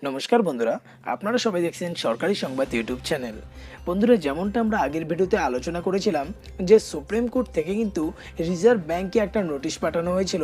নমস্কার বন্ধুরা, আপনারা সবাই দেখছেন সরকারি সংবাদ ইউটিউব চ্যানেল। বন্ধুরা, যেমনটা আমরা আগের ভিডিওতে আলোচনা করেছিলাম যে সুপ্রিম কোর্ট থেকে কিন্তু রিজার্ভ ব্যাংকে একটা নোটিশ পাঠানো হয়েছিল,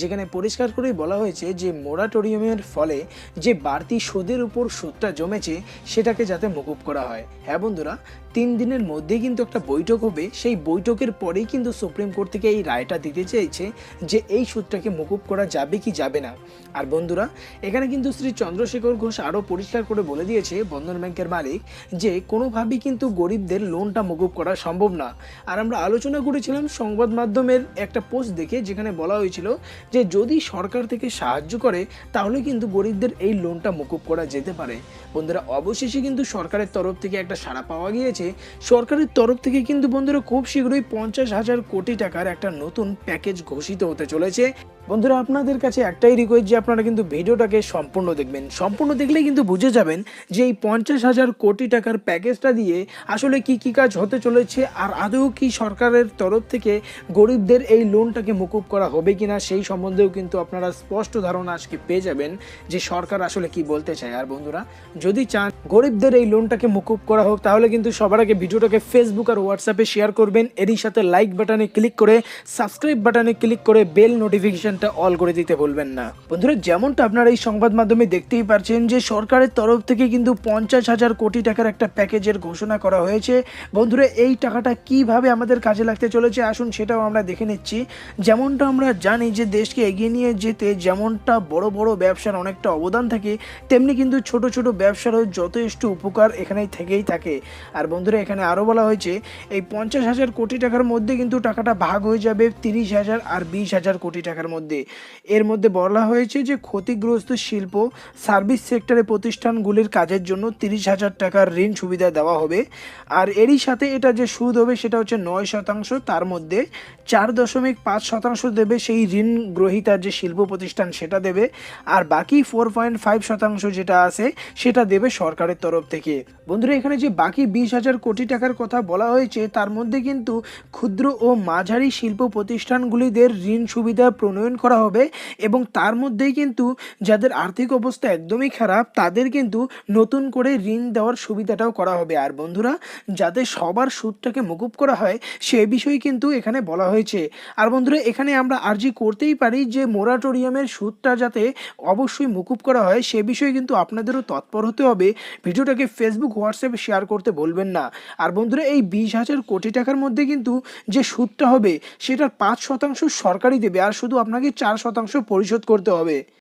যেখানে পরিষ্কার করেই বলা হয়েছে যে মোরাটোরিয়ামের ফলে যে বাড়তি সুদের উপর সুদটা জমেছে সেটাকে যাতে মকুব করা হয়। হ্যাঁ বন্ধুরা, 3 দিনের মধ্যে কিন্তু একটা বৈঠক হবে, সেই বৈঠকের পরেই কিন্তু সুপ্রিম কোর্ট থেকে এই রায়টা দিতে চেয়েছে যে এই সুদটাকে মকুব করা যাবে কি যাবে না। আর বন্ধুরা, এখানে কিন্তু শ্রী চন্দ্রশেখর ঘোষ আরও পরিষ্কার করে বলে দিয়েছে বন্ধন ব্যাংকের মালিক যে কোনোভাবেই কিন্তু গরিবদের লোনটা মকুব করা সম্ভব না। আর আমরা আলোচনা করেছিলাম সংবাদ মাধ্যমের একটা পোস্ট দেখে, যেখানে বলা হয়েছিল যে যদি সরকার থেকে সাহায্য করে তাহলে কিন্তু গরিবদের এই লোনটা মকুব করা যেতে পারে। বন্ধুরা, অবশেষে কিন্তু সরকারের তরফ থেকে একটা সাড়া পাওয়া গিয়েছে। সরকারের তরফ থেকে কিন্তু বন্ধুরা খুব শীঘ্রই 50,000 কোটি টাকার একটা নতুন প্যাকেজ ঘোষিত হতে চলেছে। বন্ধুরা, আপনাদের কাছে একটাই রিকোয়েস্ট যে আপনারা কিন্তু ভিডিওটাকে সম্পূর্ণ দেখবেন। সম্পূর্ণ দেখলেই কিন্তু বুঝে যাবেন যে এই 50,000 কোটি টাকার প্যাকেজটা দিয়ে আসলে কি কি কাজ হতে চলেছে, আর আদৌ কি সরকারের তরফ থেকে গরিবদের এই লোনটাকে মকুব করা হবে কিনা সেই সম্বন্ধেও কিন্তু আপনারা স্পষ্ট ধারণা আজকে পেয়ে যাবেন যে সরকার আসলে কি বলতে চায়। আর বন্ধুরা, যদি চান গরিবদের এই লোনটাকে মকুব করা হোক তাহলে কিন্তু সবার আগে ভিডিওটাকে ফেসবুক আর হোয়াটসঅ্যাপে শেয়ার করবেন, এরই সাথে লাইক বাটনে ক্লিক করে সাবস্ক্রাইব বাটনে ক্লিক করে বেল নোটিফিকেশনটা অল করে দিতে ভুলবেন না। বন্ধুরা, যেমনটা আপনারা এই সংবাদ মাধ্যমে দেখতেই পারছেন যে সরকারের তরফ থেকে কিন্তু 50,000 কোটি টাকার একটা প্যাকেজের ঘোষণা করা হয়েছে। বন্ধুরা, এই টাকাটা কিভাবে আমাদের কাজে লাগতে চলেছে আসুন সেটাও আমরা দেখে নিচ্ছি। যেমনটা আমরা জানি যে দেশকে এগিয়ে নিয়ে যেতে যেমনটা বড় বড় ব্যবসার অনেকটা অবদান থাকে, তেমনি কিন্তু ছোট ছোট ব্যবসারও যথেষ্ট উপকার এখানেই থেকেই থাকে। আর বন্ধুরা, এখানে আরও বলা হয়েছে এই 50,000 কোটি টাকার মধ্যে কিন্তু টাকাটা ভাগ হয়ে যাবে 30,000 আর 20,000 কোটি টাকার মধ্যে। এর মধ্যে বলা হয়েছে যে ক্ষতিগ্রস্ত শিল্প সার্ভিস সেক্টরে প্রতিষ্ঠানগুলির কাজের জন্য 30,000 টাকার ঋণ সুবিধা দেওয়া হবে। আর এরই সাথে এটা যে সুদ হবে সেটা হচ্ছে 9%, তার মধ্যে 4.5% দেবে সেই ঋণ গ্রহীতার যে শিল্প প্রতিষ্ঠান সেটা দেবে, আর বাকি 4.5% যেটা আছে সেটা দেবে সরকারের তরফ থেকে। বন্ধুরা, এখানে যে বাকি 20,000 কোটি টাকার কথা বলা হয়েছে তার মধ্যে কিন্তু ক্ষুদ্র ও মাঝারি শিল্প প্রতিষ্ঠানগুলিদের ঋণ সুবিধা প্রণয়ন করা হবে, এবং তার মধ্যেই কিন্তু যাদের আর্থিক অবস্থা একদমই খারাপ তাদের কিন্তু নতুন করে ঋণ দেওয়ার সুবিধাটাও করা হবে। আর বন্ধুরা, যাতে সবার সুদটাকে মকুব করা হয় সে বিষয়ে কিন্তু এখানে বলা হয়েছে। আর বন্ধুরা, এখানে আমরা আর্জি করতেই পারি যে মোরাটোরিয়ামের সুদটা যাতে অবশ্যই মকুব করা হয় সে বিষয়ে কিন্তু আপনাদেরও তৎপর হতে হবে। ভিডিওটাকে ফেসবুক হোয়াটসঅ্যাপে শেয়ার করতে বলবেন না। আর বন্ধুরা, এই 20,000 কোটি টাকার মধ্যে কিন্তু যে সুদটা হবে সেটার 5% সরকারই দেবে, আর শুধু আপনাকে 4% পরিশোধ করতে হবে।